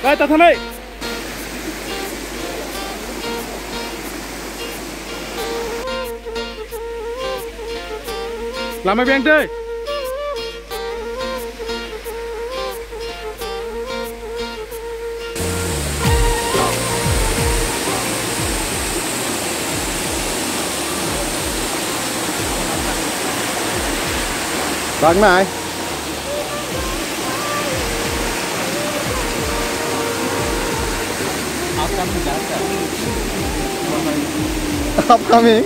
Đây ta thân đây. Làm mấy bên chơi. Vâng này. Upcoming.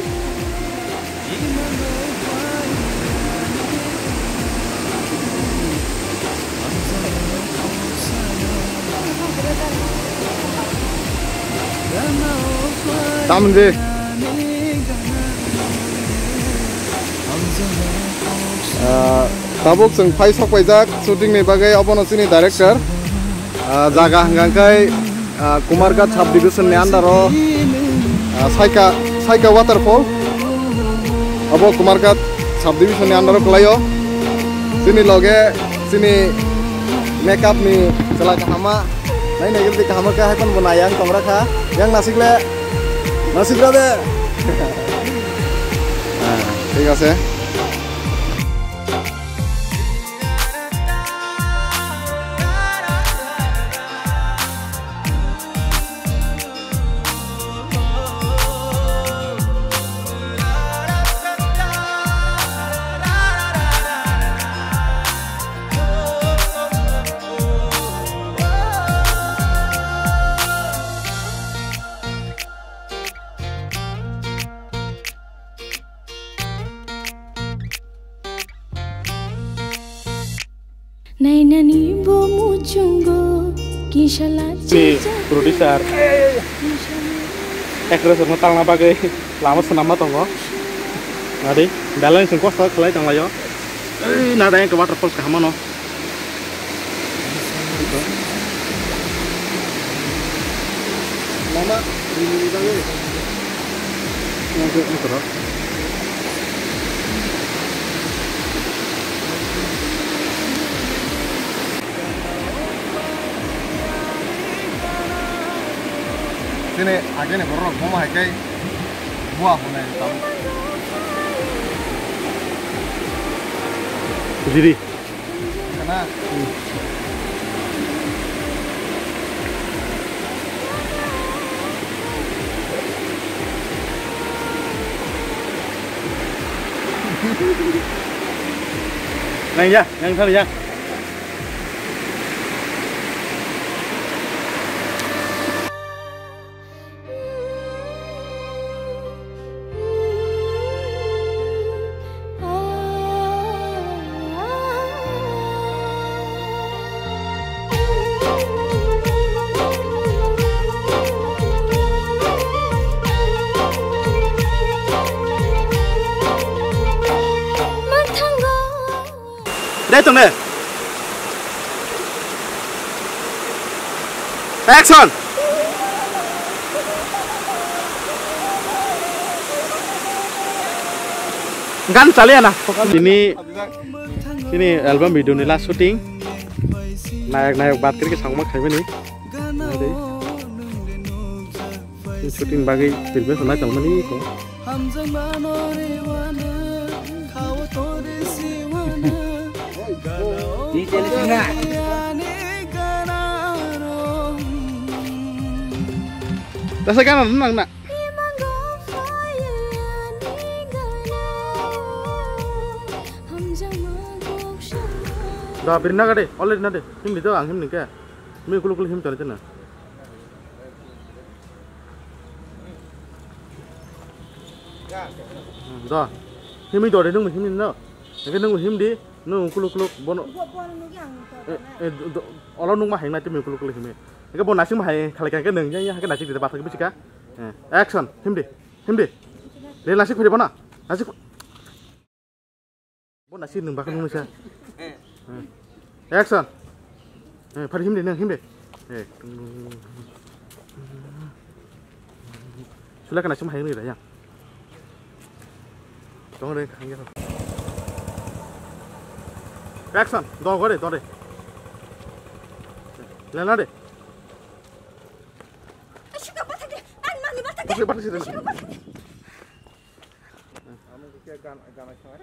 Taman gì? Tabuk जों फाइ सकबायजाक शुटिंनि बागै अपनसिनि डाइरेक्टर जागा हांगांखाय कुमारघाट साब डिभिजननि आन्डाराव साइका वाटारफल अब कुमारघाट साब डिभिजननि आन्डाराव गोलैयो जोंनि लगे जोंनि मेकआपनि जेला गाहामा नायनायगिरि गाहामखा हायफोन बनायां तंग्राखा yang nasikle दे ঠিক আছে Nainani bomu chungo kishala si produser actress matang na bagai lama senam na tongo ngadi dalan sing kosta khlai tang layo na dai ke waterfall ka hamano lama ini bagai ngajak motor sini aja nih borok mau kayak buah mulai tahu jadi karena này nha nhanh thôi nha đây tuần này action gan kalian lah ini album video nih last shooting naik bat kiri sang mak kayak ini shooting bagi film sana cuma ini kok detail enggak rasa kanan tenang nak dah birin naga deh oleh nade him itu ang him nih kayak mi kuluk him cari cina dah him itu ada nung him ini dah nung him di nung kuluk bono orang nung mah yang nanti mi kuluk him ini bon nasi mah kali nung ya kan nasi di tempat lagi bisika action him di dia nasi kau di mana nasi bon nasi nung bahkan nung bisa action pada him di sudah kan nasi mah yang ini dah ya tunggu deh Action. Dore. Lena de.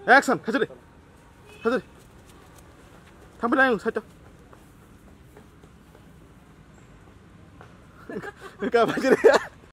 Action. Hajar. Thampai lang side. Ka bajire.